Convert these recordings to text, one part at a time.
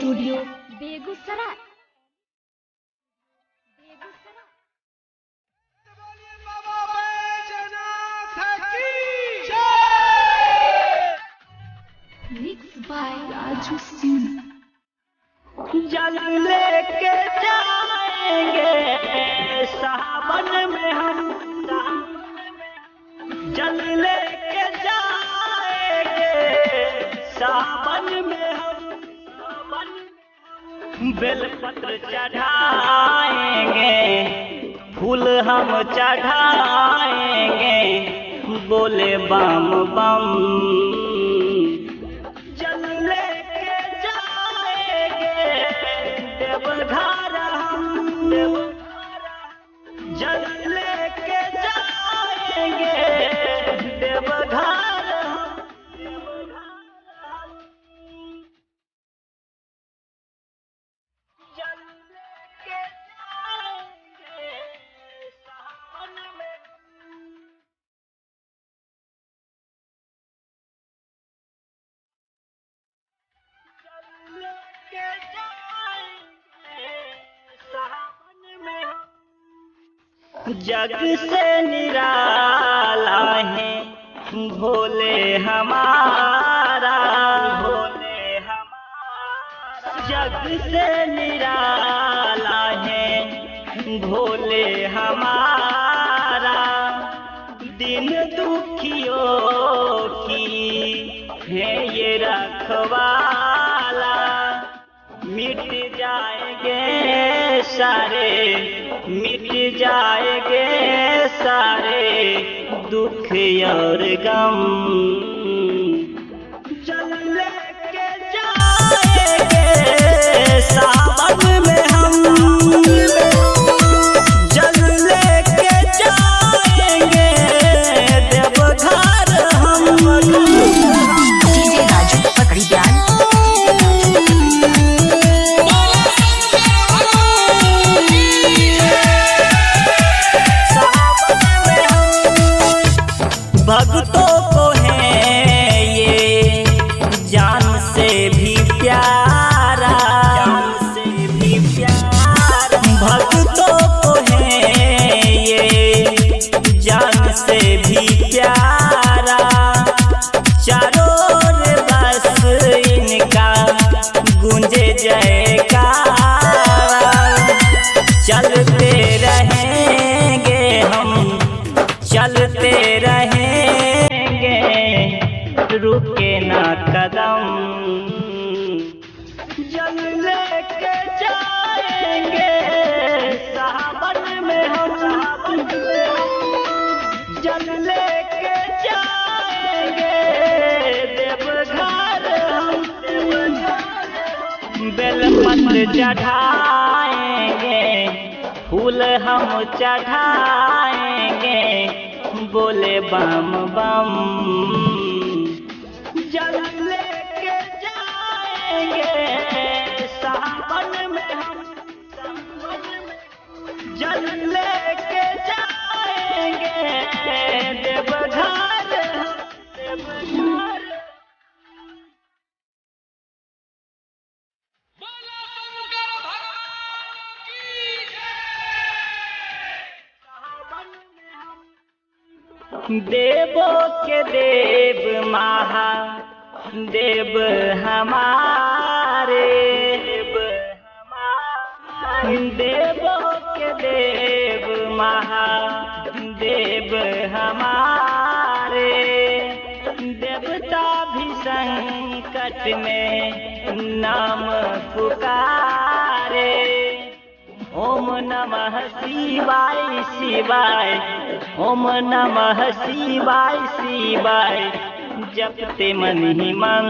Studio Begusarai. Mix by Raju Singh. जल लेके जाएंगे सावन में हम, जल लेके जाएंगे सावन में हम, बेलपत्र चढ़ाएंगे, फूल हम चढ़ाएंगे, बोले बम बम। जल लेके जाएंगे देवघर हम, जल लेके जाएंगे देवघर हम, जल लेके जाएंगे सावन में, जल लेके जाएंगे सावन में हम। जग से निराला है भोले हमारा, भोले हमारा। जग से निराला है भोले हमारा, दिन दुखियों की है ये रखवाला। मिट जाएंगे सारे, मिट जाएंगे सारे दुख और गम। जल लेके जाएंगे सावन में हम, जल लेके जाएंगे देवघर हम। डीजे राजू पकड़ी ध्यान। भक्तों को है ये जान से भी प्यारा, जान से भी प्यारा। भक्तों को है ये जान से भी प्यारा। चारों ओर बस इनका गूंजे जयकारा। चलते रहेंगे हम, चलते रहेंगे, रुके ना कदम। जल लेके जाएंगे सावन में हम, जल लेके जाएंगे देवघर हम। बेलपत्र चढ़ाएंगे, फूल हम चढ़ाएंगे, बोले बम बम। जल लेके जाएंगे सावन में हम, जल लेके जाएंगे देवघर हम, देवघर। देवों के देव महादेव हमारे, देवों के देव महादेव हमारे। देवता भी संकट में नाम पुकारे। ओम नमः शिवाय शिवाय, ओम नमः शिवाय शिवाय, जपते मन ही मन।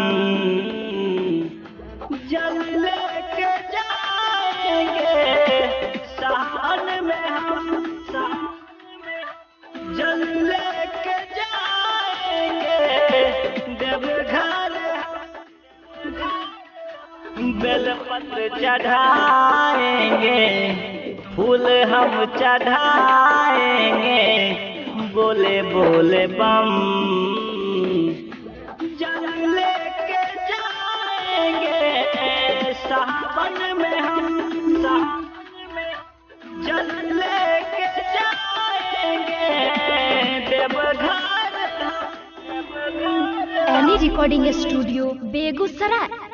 जल लेके जाएंगे सावन में हम, जल लेके जाएंगे देवघर हम। बेलपत्र चढ़ाएंगे, फूल हम चढ़ाएंगे, बोले बोले बम। जल लेके जाएंगे सावन में हम जल लेके जाएंगे देवघर। एनी रिकॉर्डिंग स्टूडियो बेगूसराय।